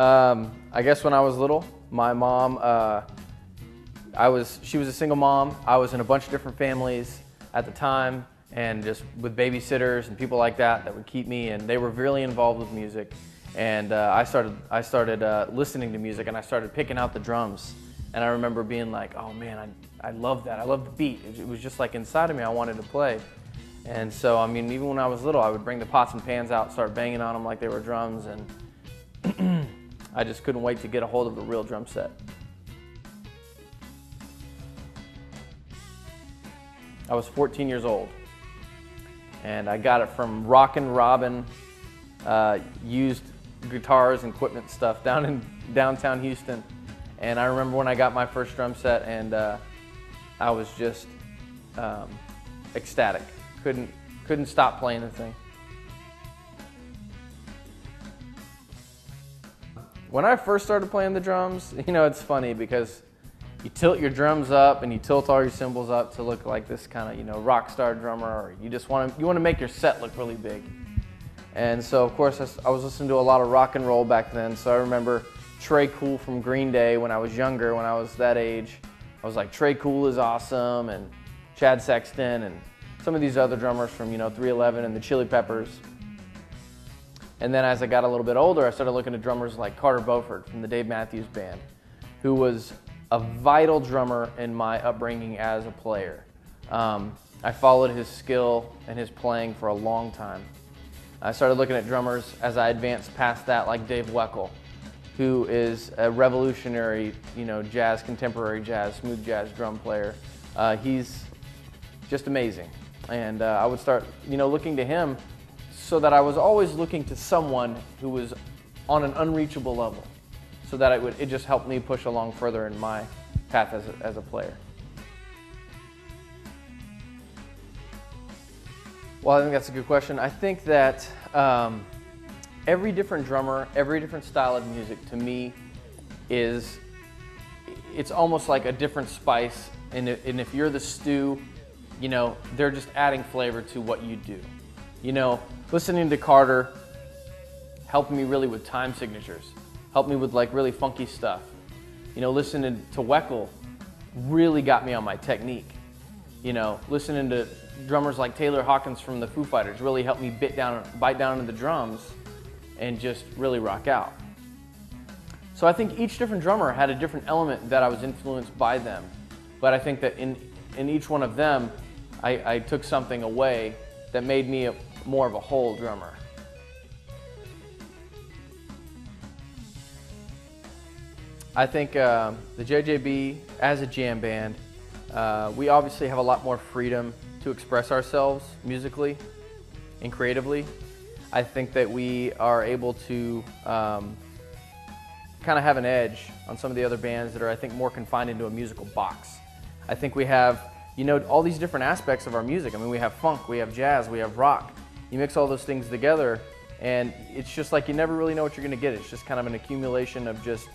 I guess when I was little, my mom, she was a single mom. I was in a bunch of different families at the time, and just with babysitters and people like that would keep me, and they were really involved with music. And I started listening to music, and I started picking out the drums. And I remember being like, oh man, I love that. I love the beat. It was just like inside of me, I wanted to play. And so, I mean, even when I was little, I would bring the pots and pans out, start banging on them like they were drums, and I just couldn't wait to get a hold of the real drum set. I was 14 years old, and I got it from Rockin' Robin, used guitars and equipment stuff down in downtown Houston. And I remember when I got my first drum set, and I was just ecstatic. Couldn't stop playing the thing. When I first started playing the drums, you know, it's funny because you tilt your drums up and you tilt all your cymbals up to look like this kind of, you know, rock star drummer, or you want to make your set look really big. And so, of course, I was listening to a lot of rock and roll back then. So I remember Trey Cool from Green Day when I was younger, when I was that age. I was like, Trey Cool is awesome, and Chad Sexton, and some of these other drummers from, you know, 311 and the Chili Peppers. And then as I got a little bit older, I started looking at drummers like Carter Beauford from the Dave Matthews Band, who was a vital drummer in my upbringing as a player. I followed his skill and his playing for a long time. I started looking at drummers as I advanced past that, like Dave Weckl, who is a revolutionary, you know, jazz, contemporary jazz, smooth jazz drum player. He's just amazing. And I would start, you know, looking to him, so that I was always looking to someone who was on an unreachable level, so that it just helped me push along further in my path as a player. Well, I think that's a good question. I think that every different drummer, every different style of music, to me, it's almost like a different spice. And if you're the stew, you know, they're just adding flavor to what you do. You know, listening to Carter helped me really with time signatures, helped me with like really funky stuff. You know, listening to Weckl really got me on my technique. You know, listening to drummers like Taylor Hawkins from the Foo Fighters really helped me bite down into the drums and just really rock out. So I think each different drummer had a different element that I was influenced by them. But I think that in each one of them, I took something away that made me more of a whole drummer. I think the JJB, as a jam band, we obviously have a lot more freedom to express ourselves musically and creatively. I think that we are able to kind of have an edge on some of the other bands that are, I think, more confined into a musical box. I think we have, you know, all these different aspects of our music. I mean, we have funk, we have jazz, we have rock. You mix all those things together, and it's just like you never really know what you're going to get. It's just kind of an accumulation of just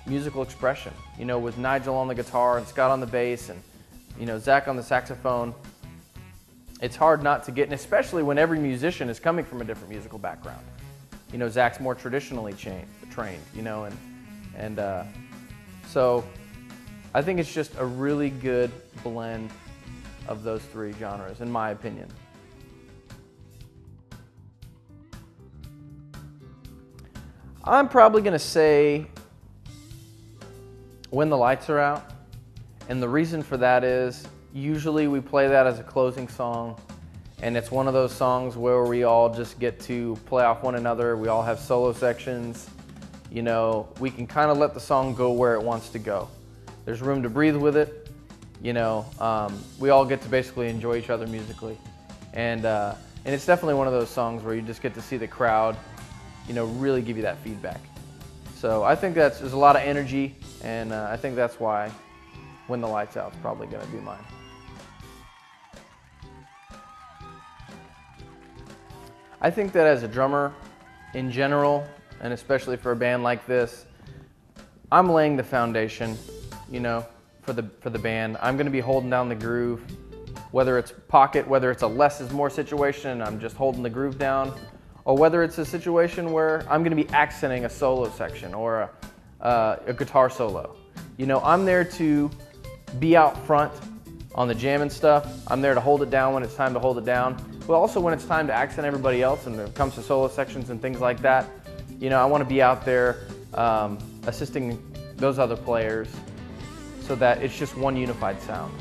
musical expression. You know, with Nigel on the guitar and Scott on the bass and, you know, Zach on the saxophone. It's hard not to get, and especially when every musician is coming from a different musical background. You know, Zach's more traditionally trained, you know, and so I think it's just a really good blend of those three genres, in my opinion. I'm probably going to say When the Lights Are Out, and the reason for that is usually we play that as a closing song, and it's one of those songs where we all just get to play off one another. We all have solo sections. You know, we can kind of let the song go where it wants to go. There's room to breathe with it. You know, we all get to basically enjoy each other musically, and it's definitely one of those songs where you just get to see the crowd, you know, really give you that feedback. So I think there's a lot of energy, and I think that's why When the Lights Out is probably going to be mine. I think that as a drummer, in general, and especially for a band like this, I'm laying the foundation, you know, for the band. I'm going to be holding down the groove, whether it's pocket, whether it's a less is more situation, and I'm just holding the groove down, or whether it's a situation where I'm gonna be accenting a solo section or a guitar solo. You know, I'm there to be out front on the jam and stuff. I'm there to hold it down when it's time to hold it down, but also when it's time to accent everybody else and when it comes to solo sections and things like that. You know, I want to be out there assisting those other players so that it's just one unified sound.